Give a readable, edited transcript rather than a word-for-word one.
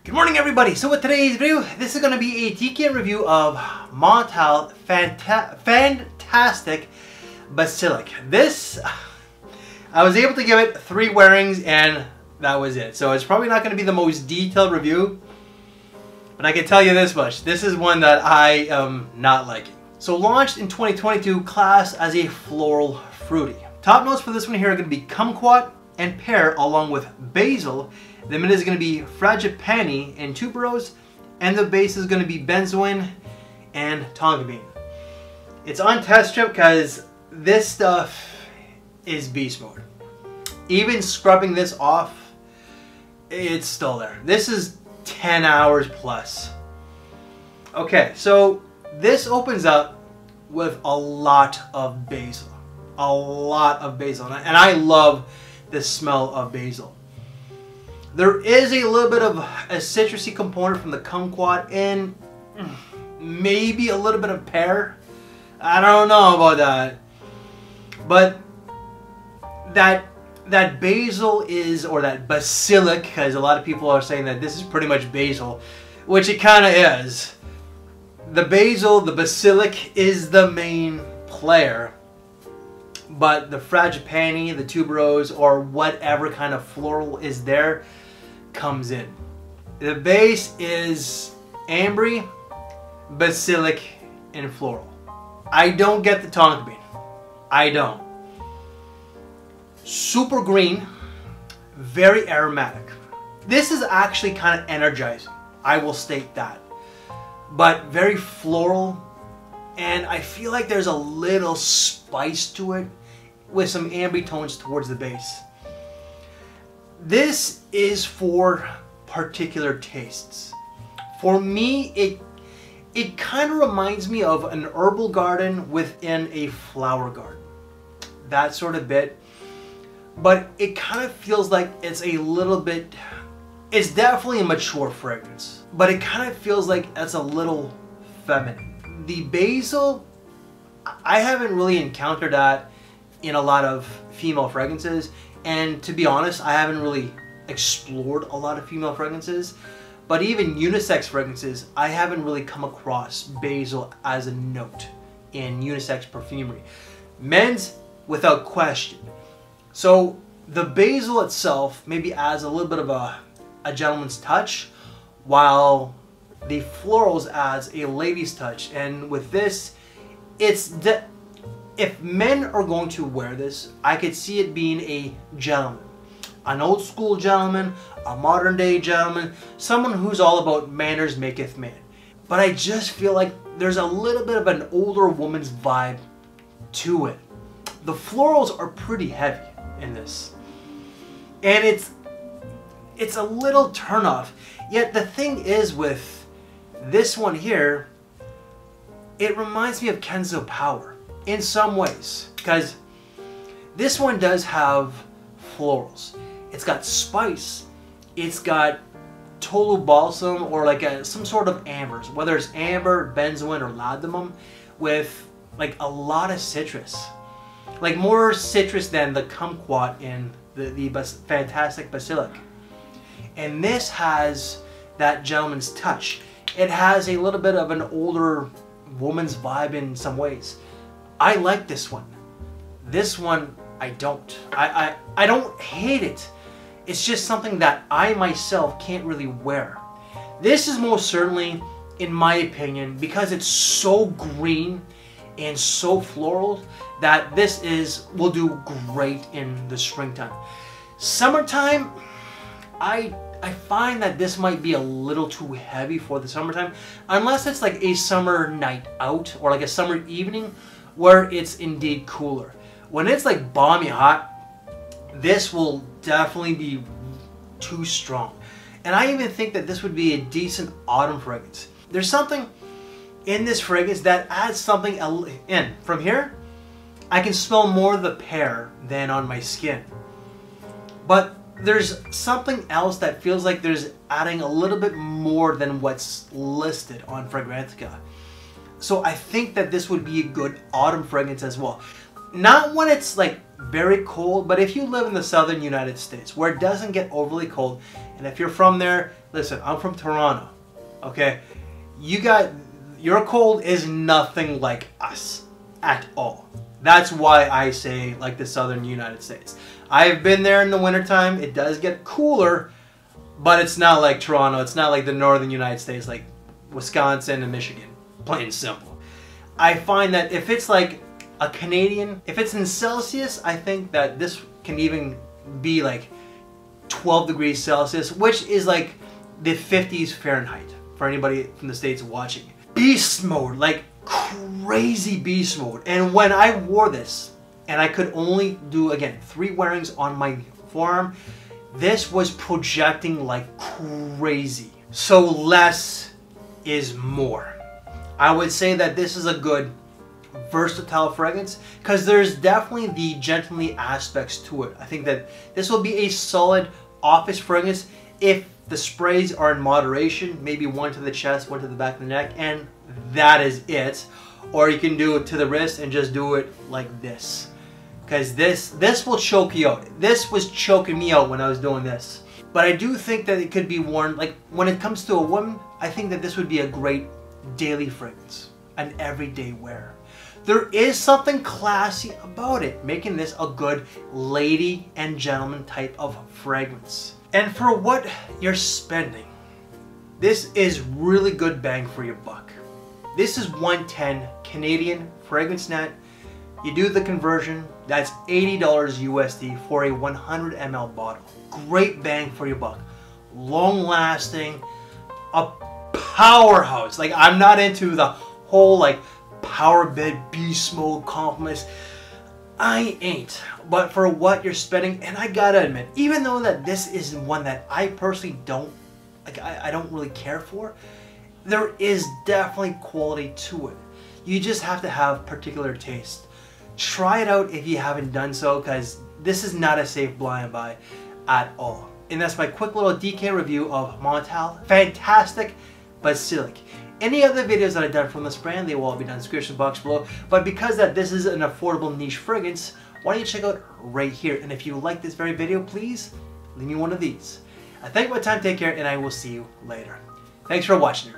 Good morning, everybody. So with today's video, this is going to be a decant review of Montale Fantastic Basilic. This, I was able to give it 3 wearings and that was it. So it's probably not going to be the most detailed review, but I can tell you this much. This is one that I am not liking. So launched in 2022, classed as a floral fruity. Top notes for this one here are going to be Kumquat and Pear along with Basil. The mid is going to be Frangipani and Tuberose, and the base is going to be Benzoin and Tonka Bean. It's on test strip because this stuff is beast mode. Even scrubbing this off, it's still there. This is 10 hours plus. Okay, so this opens up with a lot of basil. A lot of basil. And I love the smell of basil. There is a little bit of a citrusy component from the kumquat and maybe a little bit of pear. I don't know about that. But that basil is, or that basilic, because a lot of people are saying that this is pretty much basil, which it kind of is. The basil, the basilic is the main player. But the frangipani, the tuberose, or whatever kind of floral is there comes in. The base is ambery, basilic, and floral. I don't get the tonka bean. I don't. Super green, very aromatic. This is actually kind of energizing, I will state that. But very floral, and I feel like there's a little spice to it with some ambery tones towards the base. This is for particular tastes. For me, it kind of reminds me of an herbal garden within a flower garden. That sort of bit. But it kind of feels like it's a little bit, it's definitely a mature fragrance, but it kind of feels like it's a little feminine. The basil, I haven't really encountered that in a lot of female fragrances, and to be honest, I haven't really explored a lot of female fragrances, but even unisex fragrances, I haven't really come across basil as a note in unisex perfumery. Men's, without question. So the basil itself maybe adds a little bit of a gentleman's touch, while the florals adds a lady's touch. And with this, if men are going to wear this, I could see it being a gentleman. An old school gentleman, a modern day gentleman, someone who's all about manners maketh man. But I just feel like there's a little bit of an older woman's vibe to it. The florals are pretty heavy in this. And it's a little turnoff. Yet the thing is with this one here, it reminds me of Kenzo Power in some ways, because this one does have florals. It's got spice, it's got tolu balsam, or like some sort of ambers, whether it's amber, benzoin, or ladamum, with like a lot of citrus, like more citrus than the kumquat in the Fantastic Basilic. And this has that gentleman's touch. It has a little bit of an older woman's vibe in some ways. I like this one. This one, I don't. I don't hate it. It's just something that I myself can't really wear. This is most certainly, in my opinion, because it's so green and so floral, that this will do great in the springtime. Summertime, I find that this might be a little too heavy for the summertime, unless it's like a summer night out or like a summer evening where it's indeed cooler. When it's like balmy hot, this will definitely be too strong. And I even think that this would be a decent autumn fragrance. There's something in this fragrance that adds something in. From here, I can smell more of the pear than on my skin. But there's something else that feels like there's adding a little bit more than what's listed on Fragrantica. So I think that this would be a good autumn fragrance as well. Not when it's like very cold, but if you live in the southern United States where it doesn't get overly cold, and if you're from there, listen, I'm from Toronto, okay? Your cold is nothing like us at all. That's why I say like the southern United States. I've been there in the wintertime. It does get cooler, but it's not like Toronto. It's not like the northern United States, like Wisconsin and Michigan, plain and simple. I find that if it's like a Canadian, if it's in Celsius, I think that this can even be like 12 degrees Celsius, which is like the 50s Fahrenheit for anybody from the States watching. Beast mode, like crazy beast mode. And when I wore this, and I could only do, again, 3 wearings on my forearm, this was projecting like crazy. So less is more. I would say that this is a good versatile fragrance because there's definitely the gentlemanly aspects to it. I think that this will be a solid office fragrance if the sprays are in moderation, maybe one to the chest, one to the back of the neck, and that is it. Or you can do it to the wrist and just do it like this. Because this will choke you out. This was choking me out when I was doing this. But I do think that it could be worn, like when it comes to a woman, I think that this would be a great daily fragrance, an everyday wear. There is something classy about it, making this a good lady and gentleman type of fragrance. And for what you're spending, this is really good bang for your buck. This is 110 Canadian fragrance net. You do the conversion, that's $80 USD for a 100 ml bottle. Great bang for your buck. Long lasting, a powerhouse. Like, I'm not into the whole like power bed beast mode compliments. I ain't. But for what you're spending, and I gotta admit, even though that this is one that I personally don't like, I don't really care for, there is definitely quality to it. You just have to have particular taste. Try it out if you haven't done so, because this is not a safe blind buy at all. And that's my quick little DK review of Montale Fantastic Basilic. Any other videos that I've done from this brand, they will all be down in the description box below. But because that this is an affordable niche fragrance, why don't you check out right here. And if you like this very video, please leave me one of these. I thank you for your time, take care, and I will see you later. Thanks for watching.